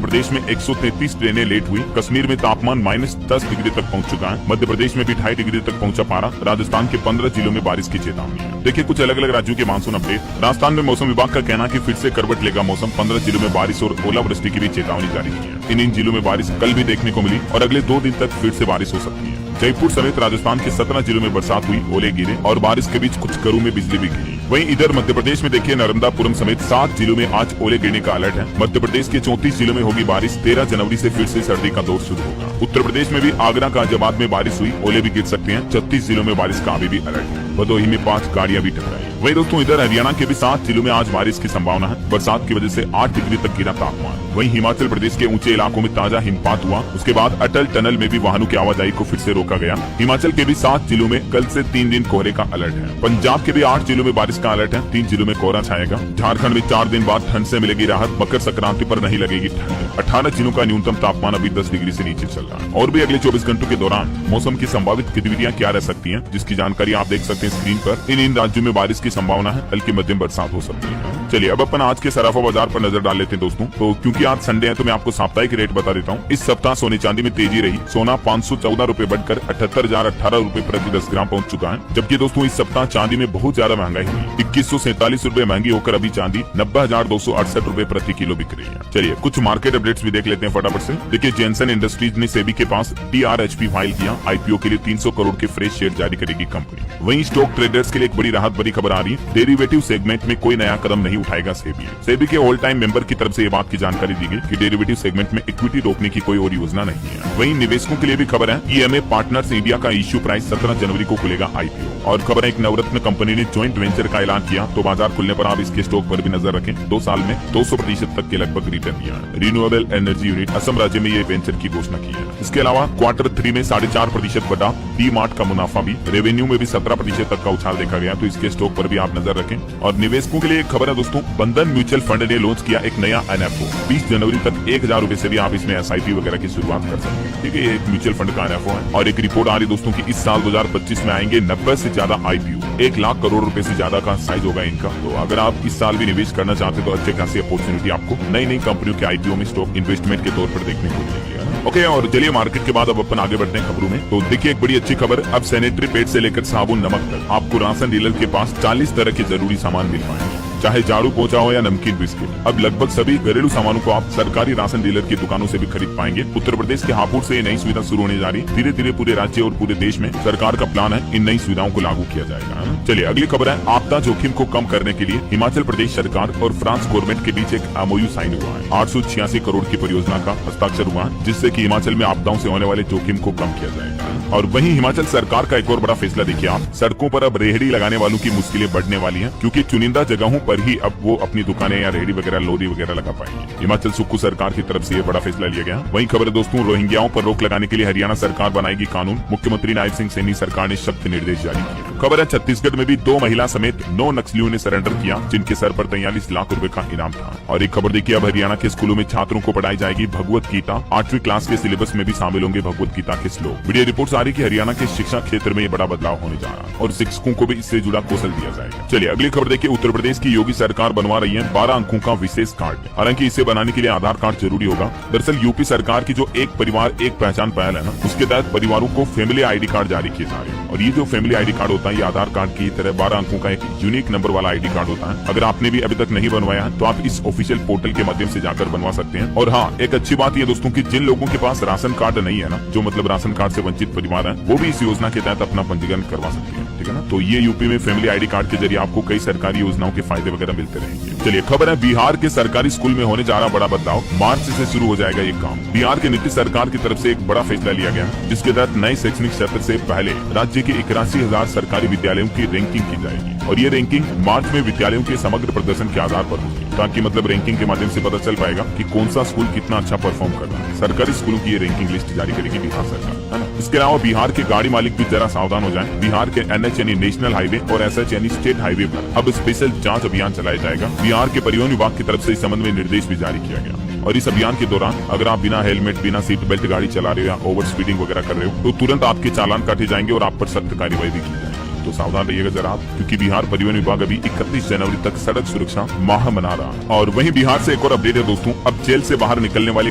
प्रदेश में 133 ट्रेनें लेट हुई। कश्मीर में तापमान -10 डिग्री तक पहुंच चुका है। मध्य प्रदेश में भी 2.5 डिग्री तक पहुंचा पारा। राजस्थान के 15 जिलों में बारिश की चेतावनी है। देखिए कुछ अलग अलग राज्यों के मानसून अपडेट। राजस्थान में मौसम विभाग का कहना है कि फिर से करवट लेगा मौसम। 15 जिलों में बारिश और ओलावृष्टि की भी चेतावनी जारी की है। इन जिलों में बारिश कल भी देखने को मिली और अगले 2 दिन तक फिर से बारिश हो सकती है। जयपुर समेत राजस्थान के 17 जिलों में बरसात हुई, ओले गिरे और बारिश के बीच कुछ घरों में बिजली भी गिरी। वहीं इधर मध्य प्रदेश में देखिए नर्मदापुरम समेत 7 जिलों में आज ओले गिरने का अलर्ट है। मध्य प्रदेश के 34 जिलों में होगी बारिश। 13 जनवरी से फिर से सर्दी का दौर शुरू होगा। उत्तर प्रदेश में भी आगरा गाजियाबाद में बारिश हुई, ओले भी गिर सकते हैं। 36 जिलों में बारिश का अभी भी अलर्ट है। भदोही में 5 गाड़ियां भी टकराई। वहीं दोस्तों इधर हरियाणा के भी 7 जिलों में आज बारिश की संभावना है। बरसात की वजह से 8 डिग्री तक गिरा तापमान। वहीं हिमाचल प्रदेश के ऊंचे इलाकों में ताजा हिमपात हुआ। उसके बाद अटल टनल में भी वाहनों की आवाजाही को फिर से रोका गया। हिमाचल के भी 7 जिलों में कल से 3 दिन कोहरे का अलर्ट है। पंजाब के भी 8 जिलों में बारिश का अलर्ट है। 3 जिलों में कोहरा छाएगा। झारखंड में 4 दिन बाद ठंड से मिलेगी राहत। मकर संक्रांति पर नहीं लगेगी ठंड। 18 जिलों का न्यूनतम तापमान अभी 10 डिग्री से नीचे चल रहा है। और भी अगले 24 घंटों के दौरान मौसम की संभावित गतिविधियां क्या रह सकती हैं, जिसकी जानकारी आप देख सकते हैं स्क्रीन पर। इन राज्यों में बारिश की संभावना है। हल्की मध्यम बरसात हो सकती है। चलिए अब अपन आज के सराफा बाजार पर नजर डाल लेते हैं दोस्तों। तो क्योंकि आज संडे है तो मैं आपको साप्ताहिक रेट बता देता हूँ। इस सप्ताह सोने चांदी में तेजी रही। सोना 514 रुपए बढ़कर 78,018 रुपए प्रति 10 ग्राम पहुंच चुका है। जबकि दोस्तों इस सप्ताह चांदी में बहुत ज्यादा महंगाई हुई। 2147 रुपए महंगी होकर अभी चांदी 90,268 रुपए प्रति किलो बिक रही है। चलिए कुछ मार्केट अपडेट्स भी देख लेते हैं फटाफट से। देखिए जेनसन इंडस्ट्रीज ने सेबी के पास DRHP फाइल किया। IPO के लिए 300 करोड़ के फ्रेश शेयर जारी करेगी कंपनी। वहीं स्टॉक ट्रेडर्स के लिए एक बड़ी राहत भरी खबर आ रही है। डेरिवेटिव सेगमेंट में कोई नया कदम नहीं उठाएगा सेबी के ऑल टाइम मेंबर की तरफ से ये बात की जानकारी दी गई कि डेरिवेटिव सेगमेंट में इक्विटी रोकने की कोई और योजना नहीं है। वहीं निवेशकों के लिए भी खबर है। EMA पार्टनर्स इंडिया का इश्यू प्राइस 17 जनवरी को खुलेगा IPO। और खबर है एक नवरत्न कंपनी ने ज्वाइंट वेंचर का ऐलान किया। तो बाजार खुलने पर आप इसके स्टॉक पर भी नजर रखें। 2 साल में 200% तक के लगभग रिटर्न दिया है। रिन्यूएबल एनर्जी यूनिट असम राज्य में ये वेंचर की घोषणा की है। इसके अलावा Q3 में 4.5% बढ़ा। डी-मार्ट का मुनाफा भी, रेवेन्यू में भी 17% तक का उछाल देखा गया। तो इसके स्टॉक पर भी आप नजर रखें। और निवेशकों के लिए एक खबर है दोस्तों, बंधन म्यूचुअल फंड ने लॉन्च किया एक नया NFO। 20 जनवरी तक 1,000 रुपए से भी आप इसमें SIP वगैरह की शुरुआत कर सकते हैं। ठीक है, ये एक म्यूचुअल फंड का NFO है। और एक रिपोर्ट आ रही दोस्तों की इस साल 2025 में आएंगे 90 से ज्यादा IPO। 1 लाख करोड़ रुपए से ज्यादा का साइज होगा इनका। तो अगर आप इस साल भी निवेश करना चाहते तो अच्छे खासी अपॉर्चुनिटी आपको नई नई कंपनियों के IPO में स्टॉक इन्वेस्टमेंट के तौर पर देखने को मिलेगी। ओके, और चलिए मार्केट के बाद अब अपन आगे बढ़ते हैं खबरों में। तो देखिए एक बड़ी अच्छी खबर, अब सैनिटरी पैड से लेकर साबुन नमक तक आपको राशन डीलर के पास 40 तरह के जरूरी सामान मिल पाएंगे। चाहे झाड़ू पोछा हो या नमकीन बिस्किट, अब लगभग सभी घरेलू सामानों को आप सरकारी राशन डीलर की दुकानों से भी खरीद पाएंगे। उत्तर प्रदेश के हापुड़ से ये नई सुविधा शुरू होने जा रही है। धीरे धीरे पूरे राज्य और पूरे देश में सरकार का प्लान है इन नई सुविधाओं को लागू किया जाएगा। चलिए अगली खबर है, आपदा जोखिम को कम करने के लिए हिमाचल प्रदेश सरकार और फ्रांस गवर्नमेंट के बीच एक MOU साइन हुआ है। 886 करोड़ की परियोजना का हस्ताक्षर हुआ है, जिससे कि हिमाचल में आपदाओं से होने वाले जोखिम को कम किया जाएगा। और वहीं हिमाचल सरकार का एक और बड़ा फैसला देखिए आप, सड़कों पर अब रेहड़ी लगाने वालों की मुश्किलें बढ़ने वाली हैं, क्योंकि चुनिंदा जगहों पर ही अब वो अपनी दुकानें या रेहड़ी वगैरह लोरी वगैरह लगा पाएंगे। हिमाचल सुक्खू सरकार की तरफ से ये बड़ा फैसला लिया गया। वहीं खबर है दोस्तों, रोहिंग्याओं पर रोक लगाने के लिए हरियाणा सरकार बनाएगी कानून। मुख्यमंत्री नायब सिंह सैनी सरकार ने सख्त निर्देश जारी किए। खबर है छत्तीसगढ़ में भी 2 महिला समेत 9 नक्सलियों ने सरेंडर किया, जिनके सर पर 43 लाख रुपए का इनाम था। और एक खबर देखिए, अब हरियाणा के स्कूलों में छात्रों को पढ़ाई जाएगी भगवत गीता। 8वीं क्लास के सिलेबस में भी शामिल होंगे भगवत गीता के श्लोक। मीडिया रिपोर्ट्स आ रही कि हरियाणा के शिक्षा क्षेत्र में ये बड़ा बदलाव होने जा रहा है और शिक्षकों को भी इससे जुड़ा कौशल दिया जाएगा। चलिए अगली खबर देखिए, उत्तर प्रदेश की योगी सरकार बनवा रही है 12 अंकों का विशेष कार्ड। हालांकि इसे बनाने के लिए आधार कार्ड जरूरी होगा। दरअसल यूपी सरकार की जो एक परिवार एक पहचान पहल है ना, उसके तहत परिवारों को फैमिली ID कार्ड जारी किए जा रहे हैं। और ये जो फैमिली ID कार्ड होता है, ये आधार कार्ड की तरह 12 अंकों का एक यूनिक नंबर वाला ID कार्ड होता है। अगर आपने भी अभी तक नहीं बनवाया है तो आप इस ऑफिशियल पोर्टल के माध्यम से जाकर बनवा सकते हैं। और हाँ, एक अच्छी बात ये दोस्तों की जिन लोगों के पास राशन कार्ड नहीं है ना, जो मतलब राशन कार्ड से वंचित परिवार है, वो भी इस योजना के तहत अपना पंजीकरण करवा सकते हैं। ठीक है ना, तो ये यूपी में फैमिली ID कार्ड के जरिए आपको कई सरकारी योजनाओं के फायदे वगैरह मिलते रहेंगे। चलिए खबर है, बिहार के सरकारी स्कूल में होने जा रहा बड़ा बदलाव। मार्च से शुरू हो जाएगा ये काम। बिहार के नीतीश सरकार की तरफ से एक बड़ा फैसला लिया गया, जिसके तहत नए शैक्षणिक सत्र से पहले राज्य के 81,000 सरकारी विद्यालयों की रैंकिंग की जाएगी। और ये रैंकिंग मार्च में विद्यालयों के समग्र प्रदर्शन के आधार पर होगी। ताकि मतलब रैंकिंग के माध्यम से पता चल पाएगा कि कौन सा स्कूल कितना अच्छा परफॉर्म कर रहा है। सरकारी स्कूलों की ये रैंकिंग लिस्ट जारी करेगी बिहार सरकार, है ना। इसके अलावा बिहार के गाड़ी मालिक भी जरा सावधान हो जाएं। बिहार के NH यानी नेशनल हाईवे और SH यानी स्टेट हाईवे पर अब स्पेशल जांच अभियान चलाया जाएगा। बिहार के परिवहन विभाग की तरफ से इस संबंध में निर्देश भी जारी किया गया और इस अभियान के दौरान अगर आप बिना हेलमेट, बिना सीट बेल्ट गाड़ी चला रहे हो या ओवर स्पीडिंग वगैरह कर रहे हो तो तुरंत आपके चालान काटे जाएंगे और आप पर सख्त कार्रवाई भी की जाएगी। तो सावधान रहिएगा जरा आप, क्योंकि बिहार परिवहन विभाग अभी 31 जनवरी तक सड़क सुरक्षा माह मना रहा है। और वहीं बिहार से एक और अपडेट है दोस्तों, अब जेल से बाहर निकलने वाले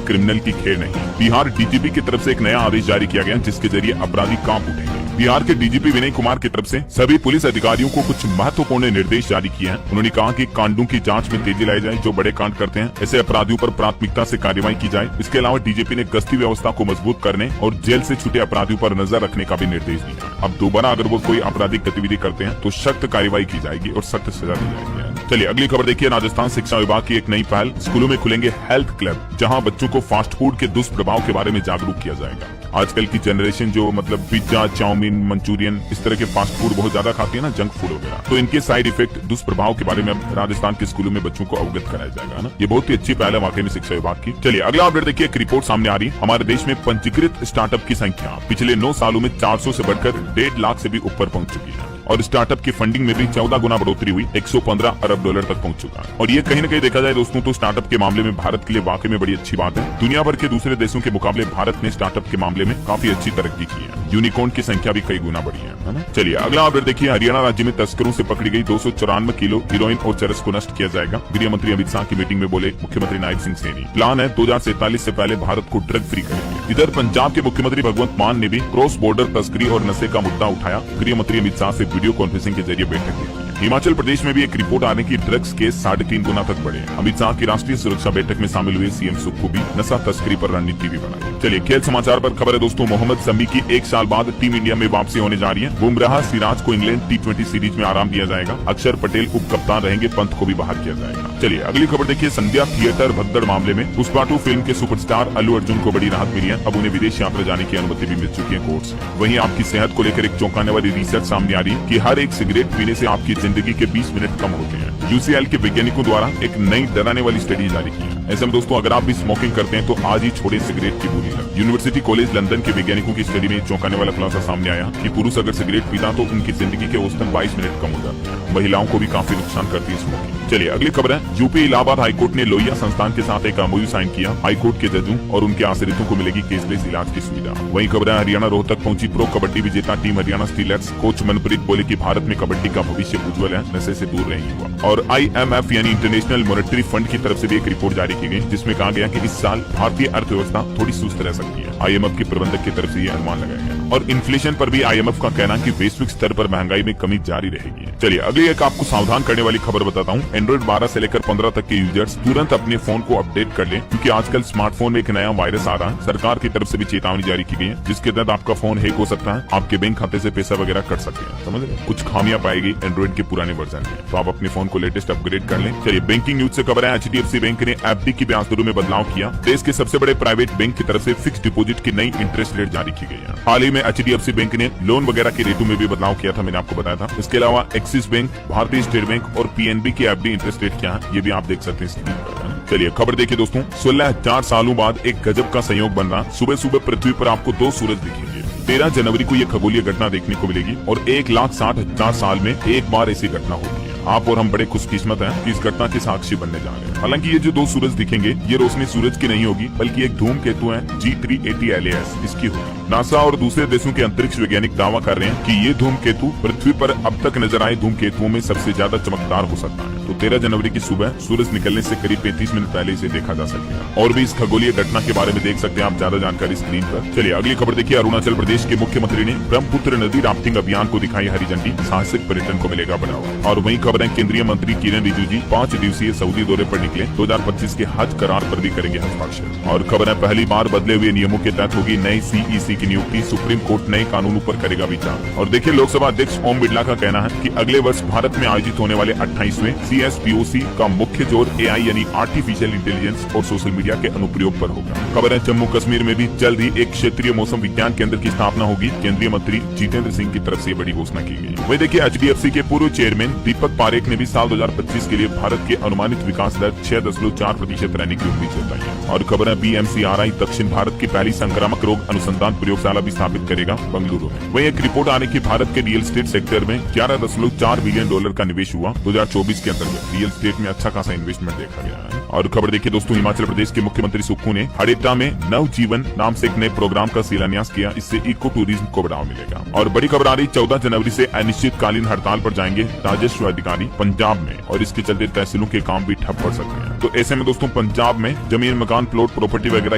क्रिमिनल की खेर नहीं। बिहार DGP की तरफ से एक नया आदेश जारी किया गया जिसके जरिए अपराधी कांप उठेंगे। बिहार के DGP विनय कुमार की तरफ से सभी पुलिस अधिकारियों को कुछ महत्वपूर्ण निर्देश जारी किए हैं। उन्होंने कहा कि कांडों की जांच में तेजी लाई जाए, जो बड़े कांड करते हैं ऐसे अपराधियों पर प्राथमिकता से कार्रवाई की जाए। इसके अलावा DGP ने गश्ती व्यवस्था को मजबूत करने और जेल से छूटे अपराधियों पर नजर रखने का भी निर्देश दिया। अब दोबारा अगर वो कोई आपराधिक गतिविधि करते हैं तो सख्त कार्रवाई की जाएगी और सख्त सजा दी जाएगी। चलिए अगली खबर देखिए। राजस्थान शिक्षा विभाग की एक नई पहल, स्कूलों में खुलेंगे हेल्थ क्लब, जहां बच्चों को फास्ट फूड के दुष्प्रभाव के बारे में जागरूक किया जाएगा। आजकल की जनरेशन जो मतलब पिज्जा, चाउमीन, मंचूरियन इस तरह के फास्ट फूड बहुत ज्यादा खाती है ना, जंक फूड वगैरह, तो इनके साइड इफेक्ट, दुष्प्रभाव के बारे में राजस्थान के स्कूलों में बच्चों को अवगत कराया जाएगा ना। ये बहुत ही अच्छी पहल है वाकई में शिक्षा विभाग की। चलिए अगला अपडेट देखिए। एक रिपोर्ट सामने आ रही है, हमारे देश में पंजीकृत स्टार्टअप की संख्या पिछले 9 सालों में 400 से बढ़कर 1.5 लाख से भी ऊपर पहुंच चुकी है और स्टार्टअप की फंडिंग में भी 14 गुना बढ़ोतरी हुई, 115 अरब डॉलर तक पहुंच चुका है। और ये कहीं न कहीं देखा जाए दोस्तों तो स्टार्टअप के मामले में भारत के लिए वाकई में बड़ी अच्छी बात है। दुनिया भर के दूसरे देशों के मुकाबले भारत ने स्टार्टअप के मामले में काफी अच्छी तरक्की की है। यूनिकॉर्न की संख्या भी कई गुना बढ़ी है ना। चलिए अगला अपडेट देखिए। हरियाणा राज्य में तस्करों से पकड़ी गई 294 किलो हीरोइन और चरस को नष्ट किया जाएगा। गृह मंत्री अमित शाह की मीटिंग में बोले मुख्यमंत्री नायब सिंह सैनी। प्लान है 2047 से पहले भारत को ड्रग फ्री करेंगे। इधर पंजाब के मुख्यमंत्री भगवंत मान ने भी क्रॉस बॉर्डर तस्करी और नशे का मुद्दा उठाया। गृह मंत्री अमित शाह से वीडियो कॉन्फ्रेंसिंग के जरिए बैठक की। हिमाचल प्रदेश में भी एक रिपोर्ट आने की ड्रग्स केस 3.5 गुना तक बढ़े। अमित शाह की राष्ट्रीय सुरक्षा बैठक में शामिल हुए CM सुक्खू भी नशा तस्करी पर रणनीति भी बनाई। चलिए खेल समाचार पर खबर है दोस्तों। मोहम्मद शमी की 1 साल बाद टीम इंडिया में वापसी होने जा रही है। बुमराह, सिराज को इंग्लैंड T20 सीरीज में आराम दिया जाएगा। अक्षर पटेल उप कप्तान रहेंगे, पंत को भी बाहर किया जाएगा। चलिए अगली खबर देखिए। संध्या थिएटर भगदड़ मामले में पुष्पा 2 फिल्म के सुपरस्टार अल्लू अर्जुन को बड़ी राहत मिली है। अब उन्हें विदेश यात्रा जाने की अनुमति भी मिल चुकी है कोर्ट से। वहीं आपकी सेहत को लेकर एक चौंकाने वाली रिसर्च सामने आ रही है कि हर एक सिगरेट पीने से आपकी जिंदगी के 20 मिनट कम होते हैं। UCL के वैज्ञानिकों द्वारा एक नई डराने वाली स्टडी जारी की है। ऐसे में दोस्तों अगर आप भी स्मोकिंग करते हैं तो आज ही छोड़े सिगरेट की बुरी लत। यूनिवर्सिटी कॉलेज लंदन के वैज्ञानिकों की स्टडी में चौंकाने वाला खुलासा सामने आया कि पुरुष अगर सिगरेट पीता तो उनकी जिंदगी के औसतन 22 मिनट कम हो जाते हैं। महिलाओं को भी काफी नुकसान करती है स्मोकिंग। चलिए अगली खबर है। यूपी इलाहाबाद हाईकोर्ट ने लोहिया संस्थान के साथ एक MOU साइन किया। हाईकोर्ट के जजों और उनके आश्रितों को मिलेगी केसलेस इलाज की सुविधा। वहीं खबर है हरियाणा रोहतक पहुंची प्रो कबड्डी विजेता team Haryana stealers. Coach Manpreet बोले कि भारत में कबड्डी का भविष्य उज्जवल है, नशे से दूर रहेंगे। और IMF यानी इंटरनेशनल मॉनेटरी फंड की तरफ से भी एक रिपोर्ट जारी की गई जिसमें कहा गया कि इस साल भारतीय अर्थव्यवस्था थोड़ी सुस्त रह सकती है। IMF के प्रबंधक की तरफ से ये अनुमान लगाया गया। और इन्फ्लेशन पर भी IMF का कहना कि वैश्विक स्तर पर महंगाई में कमी जारी रहेगी। चलिए अगली एक आपको सावधान करने वाली खबर बताता हूँ। एंड्रॉइड 12 से लेकर 15 तक के यूजर्स तुरंत अपने फोन को अपडेट कर लें, क्योंकि आजकल स्मार्टफोन में एक नया वायरस आ रहा है। सरकार की तरफ से भी चेतावनी जारी की गई है जिसके तहत आपका फोन हैक हो सकता है, आपके बैंक खाते से पैसा वगैरह कट सकते हैं। समझ रहे? कुछ खामियां पाएगी एंड्रॉइड के पुराने वर्जन में, तो आप अपने फोन को लेटेस्ट अपग्रेड कर लें। चलिए बैंकिंग न्यूज से खबर है। HDFC बैंक ने FD की ब्याज दरों में बदलाव किया। देश के सबसे बड़े प्राइवेट बैंक की तरफ से फिक्स डिपोजिट की नई इंटरेस्ट रेट जारी की गई है। हाल ही में HDFC बैंक ने लोन वगैरह के रेटों में भी बदलाव किया था, मैंने आपको बताया था। इसके अलावा एक्सिस बैंक, भारतीय स्टेट बैंक और PNB की FD इंटरेस्ट रेट क्या है ये भी आप देख सकते हैं स्क्रीन पर। चलिए खबर देखिए दोस्तों। 16,000 सालों बाद एक गजब का संयोग बन रहा। सुबह सुबह पृथ्वी पर आपको 2 सूरज दिखेंगे। 13 जनवरी को ये खगोलीय घटना देखने को मिलेगी और 1,60,000 साल में एक बार ऐसी घटना होगी। आप और हम बड़े खुशकिस्मत हैं कि इस घटना के साक्षी बनने जा रहे हैं। हालांकि ये जो 2 सूरज दिखेंगे ये रोशनी सूरज की नहीं होगी, बल्कि एक धूमकेतु है G380 LAS इसकी होगी। नासा और दूसरे देशों के अंतरिक्ष वैज्ञानिक दावा कर रहे हैं कि ये धूमकेतु पृथ्वी पर अब तक नजर आए धूमकेतुओं में सबसे ज्यादा चमकदार हो सकता है। तो 13 जनवरी की सुबह सूरज निकलने से करीब 35 मिनट पहले इसे देखा जा सकेगा। और भी इस खगोलीय घटना के बारे में देख सकते हैं आप ज्यादा जानकारी स्क्रीन पर। चलिए अगली खबर देखिए। अरुणाचल प्रदेश के मुख्यमंत्री ने ब्रह्मपुत्र नदी राफ्टिंग अभियान को दिखाई हरी झंडी। साहसिक पर्यटन को मिलेगा बढ़ावा। और वहीं खबर है केंद्रीय मंत्री किरण रिजिजू 5 दिवसीय सऊदी दौरे पर निकले। 2025 के हज करार पर भी करेंगे हस्ताक्षर। और खबर है पहली बार बदले हुए नियमों के तहत होगी नई CEC की नियुक्ति, सुप्रीम कोर्ट नए कानूनों पर करेगा विचार। और देखिए लोकसभा अध्यक्ष ओम बिरला का कहना है कि अगले वर्ष भारत में आयोजित होने वाले 28वें CSPOC का मुख्य जोर AI यानी आर्टिफिशियल इंटेलिजेंस और सोशल मीडिया के अनुप्रयोग पर होगा। खबर है जम्मू कश्मीर में भी जल्द ही एक क्षेत्रीय मौसम विज्ञान केंद्र की स्थापना होगी। केंद्रीय मंत्री जितेंद्र सिंह की तरफ से बड़ी घोषणा की गई। वही देखिए HDFC के पूर्व चेयरमैन दीपक पारेख ने भी साल 2025 के लिए भारत के अनुमानित विकास दर 6.4% रहने की उम्मीद जताई है। और खबर है BMCRI दक्षिण भारत की पहली संक्रामक रोग अनुसंधान प्रयोगशाला भी स्थापित करेगा बेंगलुरु में। वही एक रिपोर्ट आने की भारत के रियल एस्टेट सेक्टर में $11.4 बिलियन का निवेश हुआ 2024 के अंतर्गत। रियल एस्टेट में अच्छा खासा इन्वेस्टमेंट देखा गया है। और खबर देखिए दोस्तों, हिमाचल प्रदेश के मुख्यमंत्री सुक्खू ने हडेटा में नव जीवन नाम से एक नए प्रोग्राम का शिलान्यास किया। इससे इको टूरिज्म को बढ़ावा मिलेगा। और बड़ी खबर आ रही 14 जनवरी से अनिश्चितकालीन हड़ताल पर जाएंगे राजस्व अधिकारी पंजाब में, और इसके चलते तहसीलों के काम भी ठप पड़ सकते हैं। तो ऐसे में दोस्तों पंजाब में जमीन, मकान, प्लॉट, प्रॉपर्टी वगैरह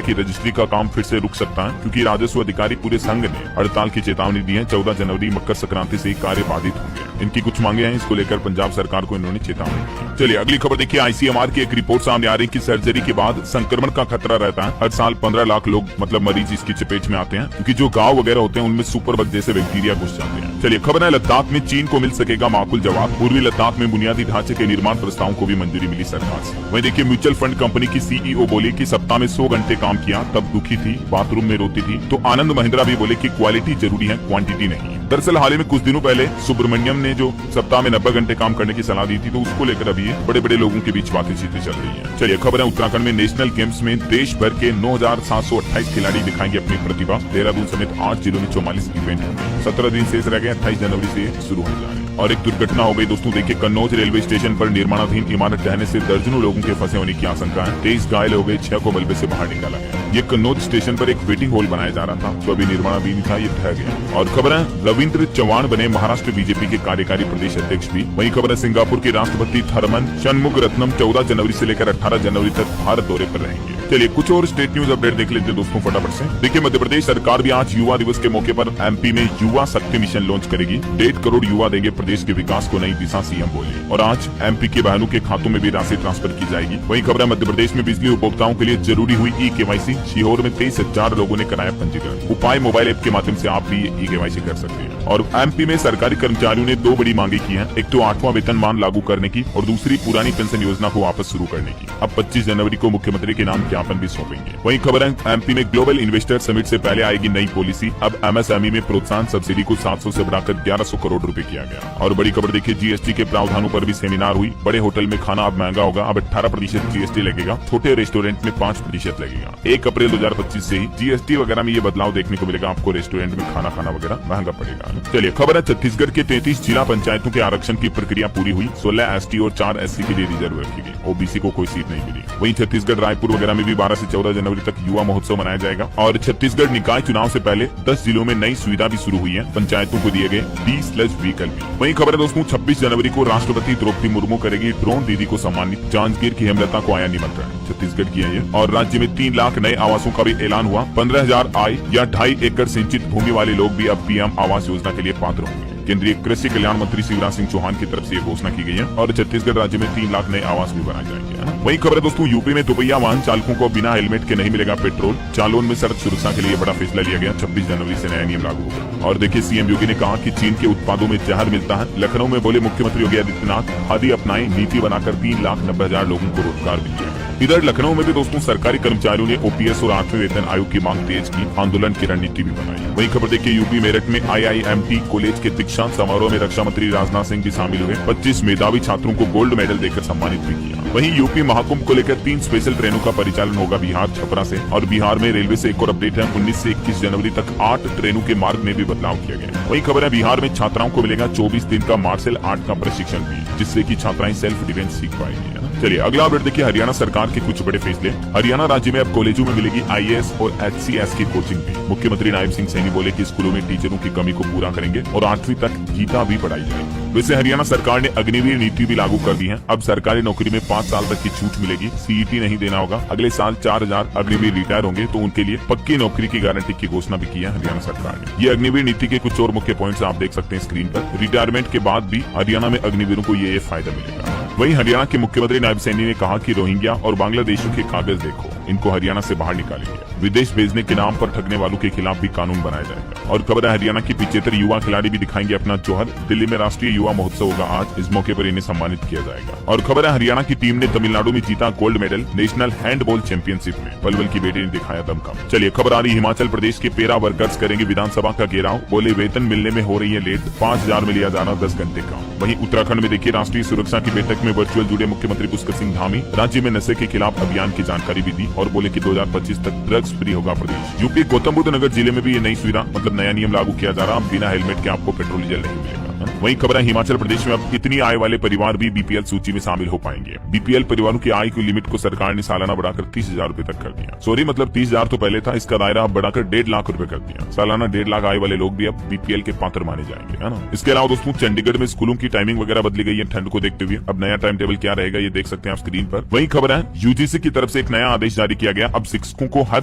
की रजिस्ट्री का काम फिर से रुक सकता है, क्योंकि राजस्व अधिकारी पूरे संघ ने हड़ताल की चेतावनी दी है। 14 जनवरी मकर संक्रांति से कार्य बाधित होंगे। इनकी कुछ मांगे हैं, इसको लेकर पंजाब सरकार को इन्होंने चेतावनी दी। चलिए अगली खबर देखिए, ICMR की एक रिपोर्ट सामने आ रही है कि सर्जरी के बाद संक्रमण का खतरा रहता है। हर साल 15 लाख लोग मतलब मरीज इसकी चपेट में आते हैं, क्योंकि जो गाँव वगैरह होते हैं उनमें सुपर बग जैसे बैक्टीरिया घुस जाते हैं। चलिए खबर है लद्दाख में चीन को मिल सकेगा माकूल जवाब। पूर्वी लद्दाख में बुनियादी ढांचे के निर्माण प्रस्तावों को भी मंजूरी मिली सरकार से। वहीं देखिए म्यूचुअल फंड कंपनी की CEO बोली कि सप्ताह में 100 घंटे काम किया तब दुखी थी, बाथरूम में रोती थी। तो आनंद महिंद्रा भी बोले कि क्वालिटी जरूरी है, क्वांटिटी नहीं। दरअसल हाल ही में कुछ दिनों पहले सुब्रमण्यम ने जो सप्ताह में 90 घंटे काम करने की सलाह दी थी, तो उसको लेकर अभी बड़े बड़े लोगों के बीच बातें चल रही है। चलिए खबर है उत्तराखंड में नेशनल गेम्स में देश भर के 9,728 खिलाड़ी दिखाएंगे अपनी प्रतिभा। देहरादून समेत 8 जिलों में 44 इवेंट होंगे। 17 दिन शेष रह गए, 28 जनवरी से शुरू होने जा रहे हैं। और एक दुर्घटना हो गई दोस्तों, देखिए कन्नौज रेलवे स्टेशन पर निर्माणाधीन इमारत ढहने से दर्जनों लोगों के फंसे होने की आशंका है। 23 घायल हो गए, 6 को मलबे से बाहर निकाला गया। ये कन्नौज स्टेशन पर एक वेटिंग हॉल बनाया जा रहा था, तो अभी निर्माणाधीन था, ये ढह गया। और खबर है रविंद्र चौहान बने महाराष्ट्र बीजेपी के कार्यकारी प्रदेश अध्यक्ष भी। वही खबर है सिंगापुर के राष्ट्रपति थरमन शनमुगरत्नम 14 जनवरी से लेकर 18 जनवरी तक भारत दौरे पर रहेंगे। चलिए कुछ और स्टेट न्यूज अपडेट देख लेते हैं दोस्तों फटाफट से। देखिए मध्य प्रदेश सरकार भी आज युवा दिवस के मौके पर MP में युवा शक्ति मिशन लॉन्च करेगी। 1.5 करोड़ युवा देंगे प्रदेश के विकास को नई दिशा, CM बोले। और आज MP के बहनों के खातों में भी राशि ट्रांसफर की जाएगी। वही खबर है मध्य प्रदेश में बिजली उपभोक्ताओं के लिए जरूरी हुई E-KYC। सीहोर में 23,000 लोगों ने कराया पंजीकरण। उपाय मोबाइल ऐप के माध्यम से आप भी E-KYC कर सकते हैं। और MP में सरकारी कर्मचारियों ने 2 बड़ी मांगे की है। एक तो 8वां वेतनमान लागू करने की, और दूसरी पुरानी पेंशन योजना को वापस शुरू करने की। अब 25 जनवरी को मुख्यमंत्री के नाम ज्ञापन भी सौंपेंगे। वही खबर है MP में ग्लोबल इन्वेस्टर समिट से पहले आएगी नई पॉलिसी। अब MSME में प्रोत्साहन सब्सिडी को 700 से बढ़ाकर 1100 करोड़ रुपए किया गया। और बड़ी खबर देखिए GST के प्रावधानों पर भी सेमिनार हुई। बड़े होटल में खाना अब महंगा होगा, अब 18% GST लगेगा। छोटे रेस्टोरेंट में 5% लगेगा। 1 अप्रैल 2025 से ही GST वगैरह में ये बदलाव देखने को मिलेगा। आपको रेस्टोरेंट में खाना खाना वगैरह महंगा पड़ेगा। चलिए खबर है छत्तीसगढ़ के 33 जिला पंचायतों के आरक्षण की प्रक्रिया पूरी हुई। 16 ST और 4 SC के लिए रिजर्व रखी गई। OBC को कोई सीट नहीं मिली। वहीं छत्तीसगढ़ रायपुर वगैरह में भी 12 से 14 जनवरी तक युवा महोत्सव मनाया जाएगा। और छत्तीसगढ़ निकाय चुनाव से पहले 10 जिलों में नई सुविधा भी शुरू हुई है। पंचायतों को दिए गए 20 व्हीकल भी। वहीं खबर है दोस्तों 26 जनवरी को राष्ट्रपति द्रौपदी मुर्मू करेगी ड्रोन दीदी को सम्मानित। जांजगीर की हेमलता को आया निमंत्रण, छत्तीसगढ़ की है ये। और राज्य में 3 लाख नए आवासों का भी ऐलान हुआ। 15,000 आय या 2.5 एकड़ सिंचित भूमि वाले लोग भी अब PM आवास योजना के लिए पात्र होंगे। केंद्रीय कृषि कल्याण मंत्री शिवराज सिंह चौहान की तरफ से ये घोषणा की गई है। और छत्तीसगढ़ राज्य में 3 लाख नए आवास भी बनाए जाएंगे। वही खबर है दोस्तों यूपी में दोपहिया वाहन चालकों को बिना हेलमेट के नहीं मिलेगा पेट्रोल। जालौन में सड़क सुरक्षा के लिए बड़ा फैसला लिया गया। 26 जनवरी से नया नियम लागू होगा। और देखिए CM योगी ने कहा कि चीन के उत्पादों में जहर मिलता है। लखनऊ में बोले मुख्यमंत्री योगी आदित्यनाथ, खादी अपनाएं, नीति बनाकर 3,90,000 लोगों को रोजगार भी दिया। इधर लखनऊ में भी दोस्तों सरकारी कर्मचारियों ने OPS और 8वें वेतन आयोग की मांग तेज की। आंदोलन की रणनीति भी बनाई। वही खबर देखिए यूपी मेरठ में IIMT कॉलेज के दीक्षांत समारोह में रक्षा मंत्री राजनाथ सिंह भी शामिल हुए। 25 मेधावी छात्रों को गोल्ड मेडल देकर सम्मानित भी किया। वहीं यूपी महाकुंभ को लेकर 3 स्पेशल ट्रेनों का परिचालन होगा बिहार छपरा से। और बिहार में रेलवे से एक और अपडेट है, 19 से 21 जनवरी तक 8 ट्रेनों के मार्ग में भी बदलाव किया गया। वही खबर है बिहार में छात्राओं को मिलेगा 24 दिन का मार्शल आर्ट का प्रशिक्षण भी, जिससे की छात्राएं सेल्फ डिफेंस सीख पाएंगी। चलिए अगला अपडेट देखिए हरियाणा सरकार के कुछ बड़े फैसले। हरियाणा राज्य में अब कॉलेजों में मिलेगी IAS और HCS की कोचिंग भी। मुख्यमंत्री नायब सिंह सैनी बोले कि स्कूलों में टीचरों की कमी को पूरा करेंगे और 8वीं तक गीता भी पढ़ाई जाएगी। वैसे हरियाणा सरकार ने अग्निवीर नीति भी लागू कर दी है। अब सरकारी नौकरी में 5 साल तक की छूट मिलेगी। CET नहीं देना होगा। अगले साल 4,000 अग्निवीर रिटायर होंगे तो उनके लिए पक्की नौकरी की गारंटी की घोषणा भी की है हरियाणा सरकार ने। ये अग्निवीर नीति के कुछ और मुख्य पॉइंट्स आप देख सकते हैं स्क्रीन पर। रिटायरमेंट के बाद भी हरियाणा में अग्निवीरों को ये फायदा मिलेगा। वहीं हरियाणा के मुख्यमंत्री नायब सैनी ने कहा कि रोहिंग्या और बांग्लादेशियों के कागज देखो, इनको हरियाणा से बाहर निकालेंगे। विदेश भेजने के नाम पर ठगने वालों के खिलाफ भी कानून बनाया जाएगा। और खबर है हरियाणा की 75 युवा खिलाड़ी भी दिखाएंगे अपना जौहर। दिल्ली में राष्ट्रीय युवा महोत्सव होगा आज, इस मौके पर इन्हें सम्मानित किया जाएगा। और खबर है हरियाणा की टीम ने तमिलनाडु में जीता gold medal national handball championship में। पलवल की बेटी ने दिखाया दमखम। चलिए खबर आ रही हिमाचल प्रदेश के पेरा वर्कर्स करेंगे विधानसभा का घेराव। बोले वेतन मिलने में हो रही है लेट, 5,000 में लिया जा रहा 10 घंटे का। वहीं उत्तराखंड में देखिए राष्ट्रीय सुरक्षा की बैठक में वर्चुअल जुड़े मुख्यमंत्री पुष्कर सिंह धामी। राज्य में नशे के खिलाफ अभियान की जानकारी भी दी और बोले कि 2025 तक ड्रग्स फ्री होगा प्रदेश। यूपी गौतम बुद्ध नगर जिले में भी ये नई सुविधा मतलब नया नियम लागू किया जा रहा। बिना हेलमेट के आपको पेट्रोल डीजल नहीं मिलेगा। वहीं खबर है हिमाचल प्रदेश में अब इतनी आय वाले परिवार भी बीपीएल सूची में शामिल हो पाएंगे। बीपीएल परिवारों की आय की लिमिट को सरकार ने सालाना बढ़ाकर 30,000 रूपए तक कर दिया। सॉरी मतलब 30,000 तो पहले था, इसका दायरा अब बढ़ाकर 1.5 लाख रूपए कर दिया। सालाना 1.5 लाख आय वाले लोग भी अब बीपीएल के पात्र माने जाएंगे, है ना। इसके अलावा दोस्तों चंडीगढ़ में स्कूलों की टाइमिंग वगैरह बदली गई है ठंड को देखते हुए। अब नया टाइम टेबल क्या रहेगा ये देख सकते हैं आप स्क्रीन पर। वहीं खबर है यूजीसी की तरफ से एक नया आदेश जारी किया गया। अब शिक्षकों को हर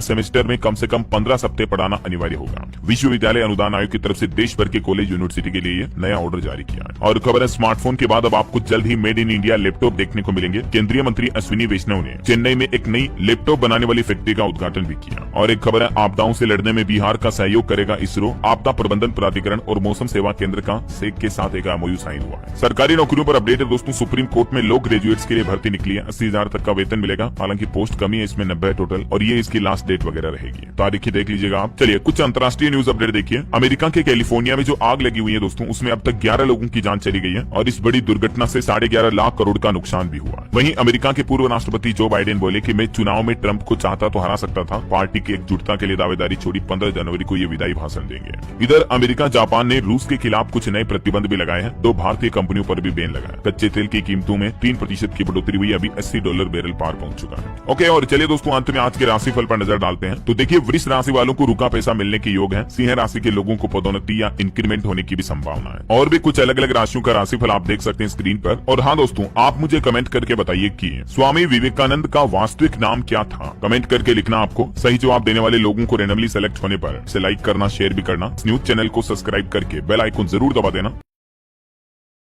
सेमेस्टर में कम से कम 15 सप्ताह पढ़ाना अनिवार्य होगा। विश्वविद्यालय अनुदान आयोग की तरफ से देश भर के कॉलेज यूनिवर्सिटी के लिए नया ऑर्डर जारी किया है। और खबर है स्मार्टफोन के बाद अब आपको जल्द he made in India laptop देखने को मिलेंगे। केंद्रीय मंत्री अश्विनी वैष्णव ने चेन्नई में एक नई लैपटॉप बनाने वाली फैक्ट्री का उद्घाटन भी किया। और एक खबर है आपदाओं से लड़ने में बिहार का सहयोग करेगा इसरो। आपदा प्रबंधन प्राधिकरण और मौसम सेवा केंद्र का सेक के साथ एक एमओयू साइन हुआ है। सरकारी नौकरियों पर अपडेट है दोस्तों। सुप्रीम कोर्ट में लॉ ग्रेजुएट्स के लिए भर्ती निकली है। 80,000 तक का वेतन मिलेगा। हालांकि पोस्ट कमी है, इसमें 90 है टोटल और ये इसकी लास्ट डेट वगैरह रहेगी। तारीख देख लीजिएगा आप। चलिए कुछ अंतर्राष्ट्रीय न्यूज अपडेट देखिए। अमेरिका के कैलिफोर्निया में जो आग लगी हुई है दोस्तों, उसमें अब तक 11 लोगों की जान चली गई है और इस बड़ी दुर्घटना से 11.5 लाख करोड़ का नुकसान भी हुआ। वहीं अमेरिका के पूर्व राष्ट्रपति जो बाइडेन बोले कि मैं चुनाव में ट्रंप को चाहता तो हरा सकता था। पार्टी की एकजुटता के लिए दावेदारी छोड़ी। 15 जनवरी को ये विदाई भाषण देंगे। इधर अमेरिका जापान ने रूस के खिलाफ कुछ नए प्रतिबंध भी लगाए हैं। 2 भारतीय कंपनियों पर भी बैन लगा है। कच्चे तेल की कीमतों में 3% की बढ़ोतरी हुई। अभी $80 बैरल पार पहुंच चुका है। ओके और चलिए दोस्तों अंत में आज के राशिफल पर नजर डालते हैं। तो देखिए वृष राशि वालों को रुका पैसा मिलने के योग है। सिंह राशि के लोगों को पदोन्नति या इंक्रीमेंट होने की भी संभावना है। और भी कुछ अलग अलग राशियों का राशिफल आप देख सकते हैं स्क्रीन पर। और हाँ दोस्तों आप मुझे कमेंट करके बताइए कि स्वामी विवेकानंद का वास्तविक नाम क्या था। कमेंट करके लिखना। आपको सही जवाब देने वाले लोगों को रैंडमली सेलेक्ट होने पर इसे लाइक करना, शेयर भी करना। न्यूज चैनल को सब्सक्राइब करके बेल आइकन जरूर दबा देना।